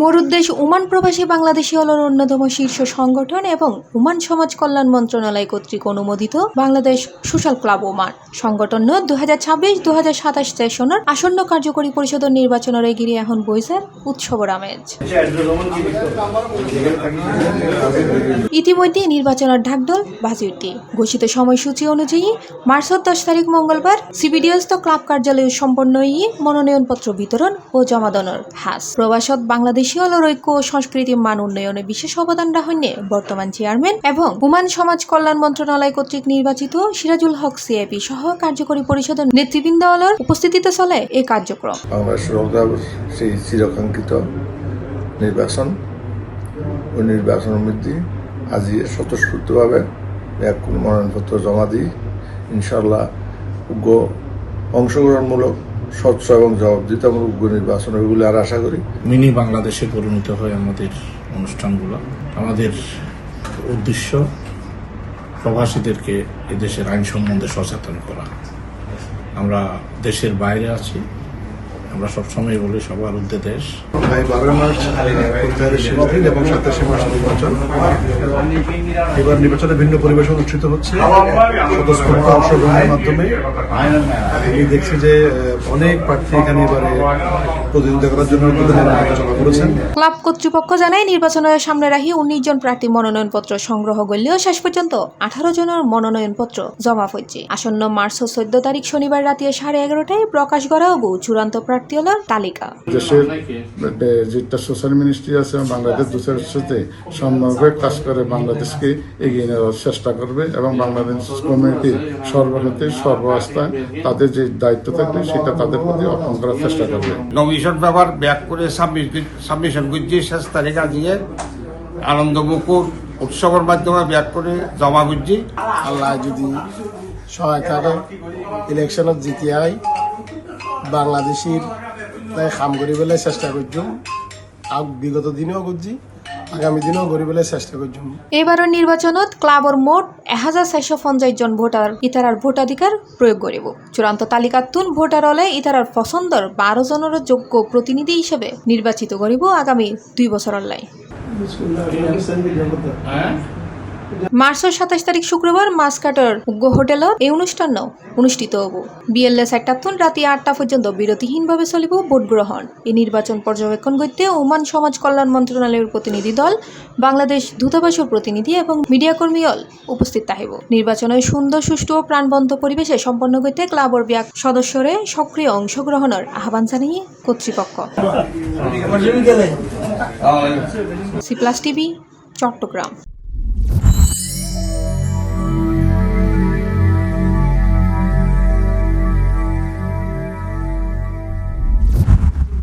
মোর উদ্দেশ্য ওমান প্রবাসী বাংলাদেশী হল অন্যতম শীর্ষ সংগঠন এবং ওমান সমাজ কল্যাণ মন্ত্রণালয় কর্তৃক অনুমোদিত বাংলাদেশ সোশ্যাল ক্লাব ওমান সংগঠন 2026-2027 সেশনের আসন্ন কার্যকরী পরিষদ নির্বাচনের এগিয়ে এখন বইছে উৎসবর আমেজ। ইতিমধ্যে নির্বাচনের ঢাকঢোল বাজি উঠে ঘোষিত সময়সূচি অনুযায়ী মার্চের 10 তারিখ মঙ্গলবার সিবিডিএস ক্লাব কার্যালয়ে সম্পন্ন মনোনয়নপত্র বিতরণ ও জমাদানের হাস প্রবাসত বাংলাদেশী হলর ঐক্য ও সংস্কৃতি মান উন্নয়নে বিশেষ অবদান রাখেন বর্তমান চেয়ারম্যান এবং ওমান সমাজ কল্যাণ মন্ত্রণালয় কর্তৃক নির্বাচিত সিরাজুল হক সিআইপি সহ কার্যকরী পরিষদের নেতৃবৃন্দ হলর উপস্থিতিতে চলে এই কার্যক্রম। সেই চিরকাঙ্ক্ষিত নির্বাচন ও নির্বাচনের মধ্যে আজি স্বতঃস্ফূর্তভাবে মনোনয়নপত্র জমা দিই ইনশাল্লাহ উগ্র অংশগ্রহণমূলক স্বচ্ছ এবং জবাবদিহিতামূলক উগ্র নির্বাচন এগুলো আর আশা করি। মিনি বাংলাদেশে পরিণত হয় আমাদের অনুষ্ঠানগুলো। আমাদের উদ্দেশ্য প্রবাসীদেরকে এদেশের আইন সম্বন্ধে সচেতন করা। আমরা দেশের বাইরে আছি, আমরা সবসময় বলি সবার ঊর্ধ্বে দেশ। 12 মার্চ এবং 27 মার্চ নির্বাচন। এবার নির্বাচনে ভিন্ন পরিবেশ অনুষ্ঠিত হচ্ছে স্বতঃস্ফূর্ত অংশগ্রহণের মাধ্যমে। আমি দেখছি যে অনেক প্রার্থী এখানে এবারে প্রতিদ্বন্দ্বিতা করার জন্য আলোচনা করেছেন। ক্লাব কর্তৃপক্ষ জানায় নির্বাচনের সামনে রাখি 19 জন প্রার্থী মনোনয়নপত্র সংগ্রহ করলেও শেষ পর্যন্ত 18 জনের মনোনয়নপত্র জমা হয়েছে। আসন্ন মার্চের 14 তারিখ শনিবার রাতে 11:30টায় প্রকাশ করা হবে চূড়ান্ত প্রার্থী হল তালিকা। দেশের যেটা সোশ্যাল মিনিস্ট্রি আছে বাংলাদেশ দূষের সাথে সম্ভাব্য কাজ করে বাংলাদেশকে এগিয়ে নেওয়ার চেষ্টা করবে এবং বাংলাদেশ কমিউনিটির সর্বক্ষেত্রে সর্বাবস্থায় তাদের যে দায়িত্ব থাকবে সেটা তাদের প্রতি অর্পণ করার চেষ্টা করবে। নমিশন পেপার ব্যাক করে সাবমিশন করছি 6 তারিখ আজিয়ে আনন্দমুখর উৎসবের মাধ্যমে ব্যাক করে জমা করছি। আল্লাহ যদি সহায় থাকে ইলেকশনত জিতে আই বাংলাদেশের কাম করি বলে চেষ্টা করছুম। বিগত দিনেও করছি, আগামী দিনেও করি বলে চেষ্টা করছুম। এবারের নির্বাচনত ক্লাবর মোট 1450 জন ভোটার ইতারার ভোটাধিকার প্রয়োগ করিব। চূড়ান্ত তালিকার তুন ভোটার হলে ইতারার পছন্দর 12 জনের যোগ্য প্রতিনিধি হিসেবে নির্বাচিত করিব আগামী 2 বছরের লাই। মার্চের 27 তারিখ শুক্রবার মাসকাটার উগ্র হোটেল এই অনুষ্ঠান অনুষ্ঠিত হব। বিএলএস 1 রাতে 8টা পর্যন্ত বিরতিহীনভাবে চলিব ভোট গ্রহণ। এই নির্বাচন পর্যবেক্ষণ করতে ওমান সমাজ কল্যাণ মন্ত্রণালয়ের প্রতিনিধি দল, বাংলাদেশ দূতাবাসের প্রতিনিধি এবং মিডিয়া কর্মী দল উপস্থিত থাকিব। নির্বাচনের সুন্দর সুষ্ঠু ও প্রাণবন্ত পরিবেশে সম্পন্ন করতে ক্লাবর ব্যাক সদস্যরে সক্রিয় অংশগ্রহণের আহ্বান জানিয়ে কর্তৃপক্ষ। C+ TV Chittagong.